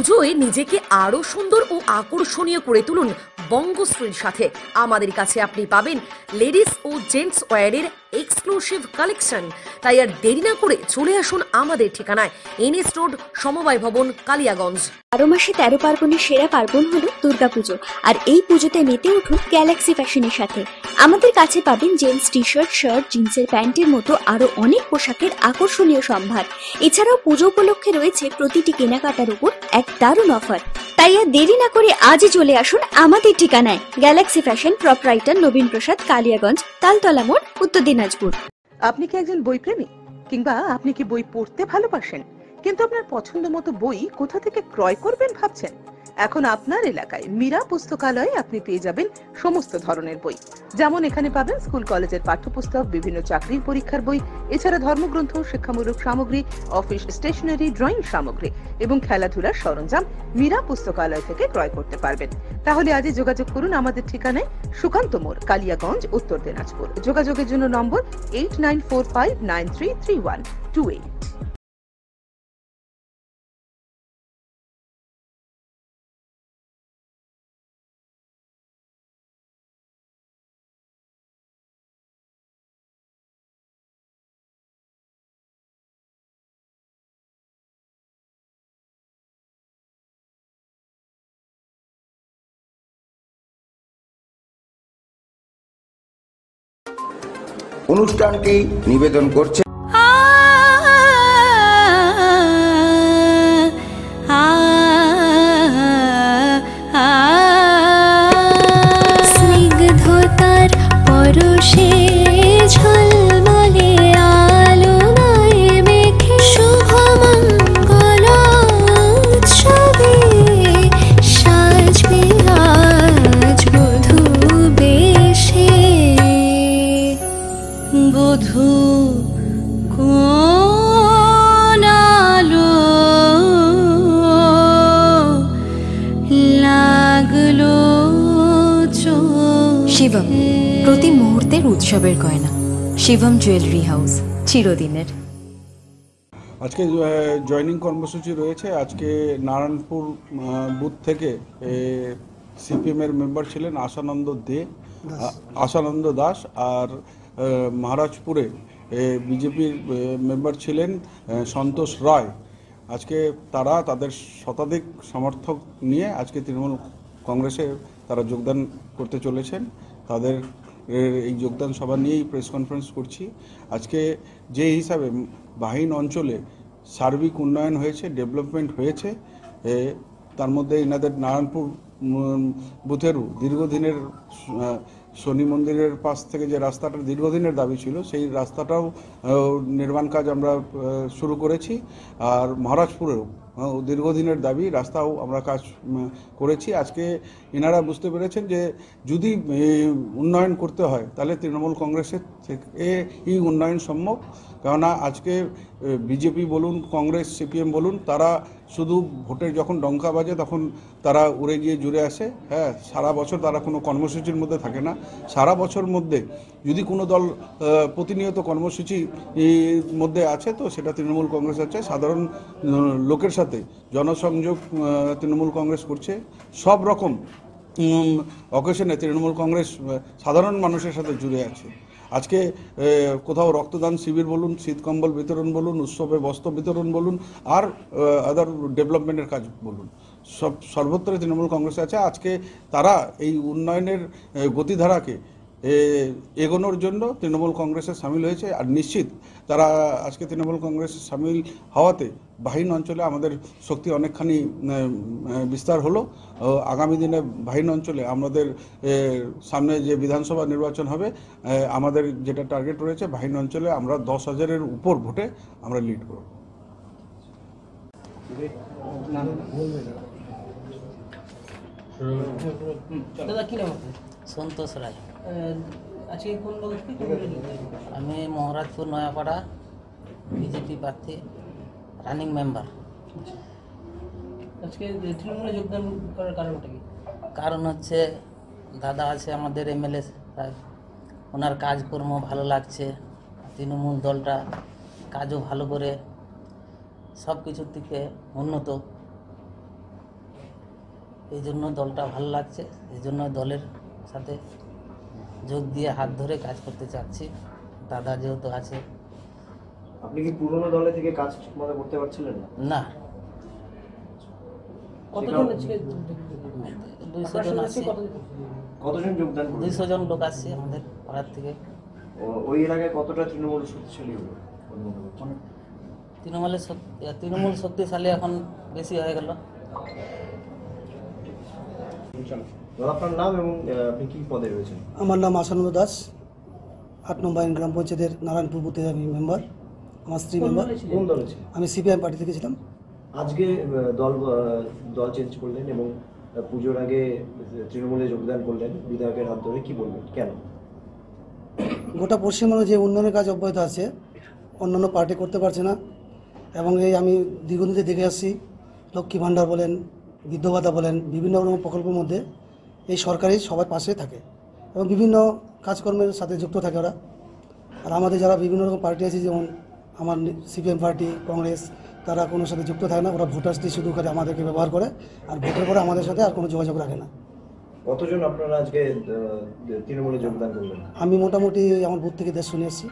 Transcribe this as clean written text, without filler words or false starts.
পুজোয় নিজেকে আরো সুন্দর ও আকর্ষণীয় করে তুলুন বঙ্গশ্রীর সাথে। আমাদের কাছে আপনি পাবেন লেডিস ও জেন্টস ওয়্যারের এক্সক্লুসিভ কালেকশন। তাই আর দেরি না করে চলে আসুন আমাদের ঠিকানায়, এনএস রোড, সমবায় ভবন, কালিয়াগঞ্জ। 12 মাসে 13 পার্বণের সেরা পার্বণ হলো দুর্গাপুজো, আর এই পুজোতে মেতে উঠুন গ্যালাক্সি ফ্যাশনের সাথে। আমাদের কাছে পাবেন জেন্টস টি শার্ট, শার্ট, জিন্সের প্যান্টের মতো আরো অনেক পোশাকের আকর্ষণীয় সম্ভার। এছাড়াও পুজো উপলক্ষে রয়েছে প্রতিটি কেনাকাটার উপর এক দারুণ অফার। তাই আর দেরি না করে আজই চলে আসুন আমাদের ঠিকানায়, গ্যালাক্সি ফ্যাশন, প্রপরাইটার নবীন প্রসাদ, কালিয়াগঞ্জ, তালতলা মোড়, উত্তর দিনাজপুর। আপনি কি একজন বই প্রেমী, কিংবা আপনি কি বই পড়তে ভালোবাসেন, কিন্তু আপনার পছন্দ মতো বই কোথা থেকে ক্রয় করবেন ভাবছেন? এখন আপনার এলাকায় মীরা পুস্তকালয়ে আপনি পেয়ে যাবেন সমস্ত ধরনের বই। যেমন এখানে পাবেন স্কুল কলেজের পাঠ্যপুস্তক, বিভিন্ন চাকরির পরীক্ষার বই, এছাড়া ধর্মগ্রন্থ, শিক্ষামূলক সামগ্রী, অফিস স্টেশনারি, ড্রয়িং সামগ্রী এবং খেলাধুলার সরঞ্জাম মীরা পুস্তকালয় থেকে ক্রয় করতে পারবেন। তাহলে আজই যোগাযোগ করুন আমাদের ঠিকানায়, সুকান্ত মোড়, কালিয়াগঞ্জ, উত্তর দিনাজপুর। যোগাযোগের জন্য নম্বর 8945933128। অনুষ্ঠানটি নিবেদন করছে স্নিগ্ধতার পরশে ঝলমলে আলোয় মেখে শুভমঙ্গল উৎসবে সাজবে আজ বধূ বেশে। বধূ কোন আলো লাগলো শিবম, প্রতি মুহূর্তের উৎসবের গয়না। শিবম জুয়েলারি হাউস, চিরদিনের। আজকে জয়নিং কর্মসূচি রয়েছে। আজকে নারায়ণপুর বুথ থেকে সিপিএমের মেম্বার ছিলেন আশানন্দ দাস, আর মহারাজপুরে বিজেপির মেম্বার ছিলেন সন্তোষ রায়। আজকে তারা তাদের শতাধিক সমর্থক নিয়ে আজকে তৃণমূল কংগ্রেসে তারা যোগদান করতে চলেছেন। তাদের এই যোগদান সভা নিয়েই প্রেস কনফারেন্স করছি। আজকে যে হিসাবে বাহিন অঞ্চলে সার্বিক উন্নয়ন হয়েছে, ডেভেলপমেন্ট হয়েছে, তার মধ্যে এনাদের নারায়ণপুর বুথেরও দীর্ঘদিনের শনি মন্দিরের পাশ থেকে যে রাস্তাটা দীর্ঘদিনের দাবি ছিল, সেই রাস্তাটাও নির্মাণ কাজ আমরা শুরু করেছি। আর মহারাজপুরেও দীর্ঘদিনের দাবি, রাস্তাও আমরা কাজ করেছি। আজকে এনারা বুঝতে পেরেছেন যে যদি উন্নয়ন করতে হয় তাহলে তৃণমূল কংগ্রেসের থেকে এই উন্নয়ন সম্ভব। কেননা আজকে বিজেপি বলুন, কংগ্রেস, সিপিএম বলুন, তারা শুধু ভোটের যখন ডঙ্কা বাজে তখন তারা উড়ে গিয়ে জুড়ে আসে। হ্যাঁ, সারা বছর তারা কোনো কর্মসূচির মধ্যে থাকে না। সারা বছর মধ্যে যদি কোনো দল প্রতিনিয়ত কর্মসূচির মধ্যে আছে, তো সেটা তৃণমূল কংগ্রেস আছে। সাধারণ লোকের সাথে জনসংযোগ তৃণমূল কংগ্রেস করছে। সব রকম অকেশনে তৃণমূল কংগ্রেস সাধারণ মানুষের সাথে জুড়ে আছে। আজকে কোথাও রক্তদান শিবির বলুন, শীতকম্বল বিতরণ বলুন, উৎসবে বস্ত্র বিতরণ বলুন, আর আদার ডেভেলপমেন্টের কাজ বলুন, সর্বত্র তৃণমূল কংগ্রেস আছে। আজকে তারা এই উন্নয়নের গতিধারাকে এগোনোর জন্য তৃণমূল কংগ্রেসে সামিল হয়েছে। আর নিশ্চিত তারা আজকে তৃণমূল কংগ্রেসে সামিল হওয়াতে বাহিন অঞ্চলে আমাদের শক্তি অনেকখানি বিস্তার হলো। আগামী দিনে বাহিন অঞ্চলে আমাদের সামনে যে বিধানসভা নির্বাচন হবে, আমাদের যেটা টার্গেট রয়েছে, বাহিন অঞ্চলে আমরা 10,000-এর উপর ভোটে আমরা লিড করব। সন্তোষ রায়। আমি মহারাজপুর নয়াপাড়া বিজেপি প্রার্থী, রানিং মেম্বার। আজকে তৃণমূলে যোগদান করার কারণটা কি? কারণ হচ্ছে দাদা আছে আমাদের এমএলএ সাহেব, ওনার কাজকর্ম ভালো লাগছে। তৃণমূল দলটা কাজও ভালো করে, সব কিছুর দিকে উন্নত। এই জন্য দলটা ভালো লাগছে, এই জন্য দলের সাথে যোগ দিয়ে হাত ধরে কাজ করতে চাচ্ছি। দাদা যেহেতু আছে। আপনি কি পুরনো দলে থেকে কাজ ঠিকমতো করতে পারছিলেন না? না, কতজন আজকে 200 জন আছে, কতজন যোগদান করলেন? 200 জন লোক আসছে আমাদের পাড়ার থেকে। ওই এলাকায় কতটা তৃণমূল শক্তিশালী হলো? তৃণমূল শক্তিশালী এখন বেশি হয়ে গেল। আপনার নাম এবং আপনি কি পদে রয়েছেন? আমার নাম আসানন্দ দাস, 8 নম্বর গ্রাম পঞ্চায়েতের নারায়ণপুর বুথে আমি মেম্বার। আমার স্ত্রী মেম্বার। কোন দলে ছিলেন? আমি সিপিআইএম পার্টি থেকে ছিলাম। আজকে দল চেঞ্জ করলেন এবং পুজোর আগে তৃণমূলে যোগদান করলেন বিধায়কের হাত ধরে, কি বলবেন, কেন? গোটা পশ্চিমবঙ্গে যে উন্নয়নের কাজ অব্যাহত আছে, অন্যান্য পার্টি করতে পারছে না। এবং এই আমি দীর্ঘদিন থেকে দেখে আসছি, লক্ষ্মী ভাণ্ডার বলেন, বৃদ্ধ ভাতা বলেন, বিভিন্ন রকম প্রকল্পের মধ্যে এই সরকারি সবার পাশে থাকে এবং বিভিন্ন কাজকর্মের সাথে যুক্ত থাকে ওরা। আর আমাদের যারা বিভিন্ন রকম পার্টি আছে, যেমন আমার সিপিএম পার্টি, কংগ্রেস, তারা কোনো সাথে যুক্ত থাকে না। ওরা ভোটার্সটি শুধু করে আমাদেরকে ব্যবহার করে, আর ভোটের পরে আমাদের সাথে আর কোনো যোগাযোগ রাখে না। কতজন আপনারা আজকে তৃণমূলে যোগদান করলেন? আমি মোটামুটি আমার বুথ থেকে 150 নিয়ে এসেছি।